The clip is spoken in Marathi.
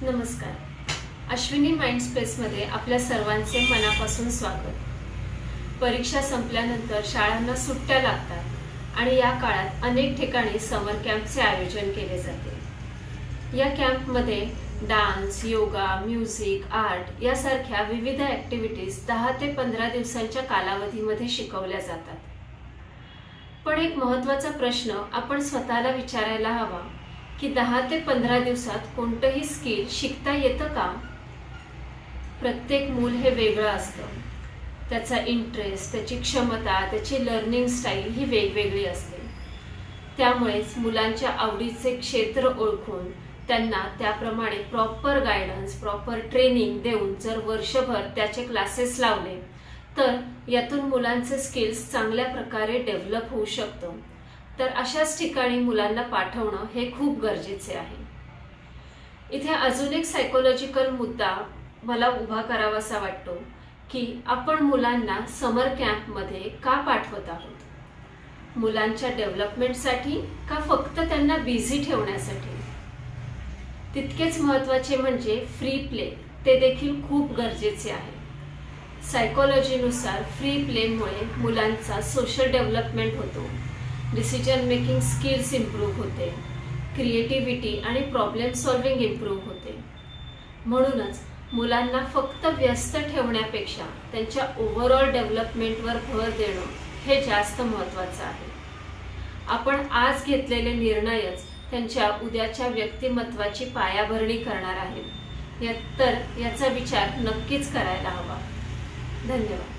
नमस्कार. अश्विनी माइंड स्पेसमध्ये आपल्या सर्वांचे मनापासून स्वागत. परीक्षा संपल्यानंतर शाळांना सुट्ट्या लागतात आणि या काळात अनेक ठिकाणी समर कॅम्पचे आयोजन केले जाते. या कॅम्पमध्ये डान्स, योगा, म्युझिक, आर्ट यासारख्या विविध ॲक्टिव्हिटीज 10 ते 15 दिवसांच्या कालावधीमध्ये शिकवल्या जातात. पण एक महत्त्वाचा प्रश्न आपण स्वतःला विचारायला हवा की 10 ते 15 दिवसात कोणतंही स्किल शिकता येतं का? प्रत्येक मूल हे वेगळं असतं. त्याचा इंटरेस्ट, त्याची क्षमता, त्याची लर्निंग स्टाईल ही वेगवेगळी असते. त्यामुळेच मुलांच्या आवडीचे क्षेत्र ओळखून त्यांना त्याप्रमाणे प्रॉपर गायडन्स, प्रॉपर ट्रेनिंग देऊन जर वर्षभर त्याचे क्लासेस लावले तर यातून मुलांचे स्किल्स चांगल्या प्रकारे डेव्हलप होऊ शकतं. तर अशाच ठिकाणी मुलांना पाठवणं हे खूप गरजेचे आहे. इथे अजून एक सायकोलॉजिकल मुद्दा मला उभा करावासा वाटतो की आपण मुलांना समर कॅम्पमध्ये का पाठवत आहोत? मुलांच्या डेव्हलपमेंटसाठी का फक्त त्यांना बिझी ठेवण्यासाठी? तितकेच महत्त्वाचे म्हणजे फ्री प्ले, ते देखील खूप गरजेचे आहे. सायकोलॉजीनुसार फ्री प्लेमुळे मुलांचा सोशल डेव्हलपमेंट होतो, डिसिजन मेकिंग स्किल्स इम्प्रूव्ह होते, क्रिएटिव्हिटी आणि प्रॉब्लेम सॉल्विंग इम्प्रूव्ह होते. म्हणूनच मुलांना फक्त व्यस्त ठेवण्यापेक्षा त्यांच्या ओव्हरऑल डेव्हलपमेंटवर भर देणं हे जास्त महत्त्वाचं आहे. आपण आज घेतलेले निर्णयच त्यांच्या उद्याच्या व्यक्तिमत्वाची पायाभरणी करणार आहेत. तर याचा विचार नक्कीच करायला हवा. धन्यवाद.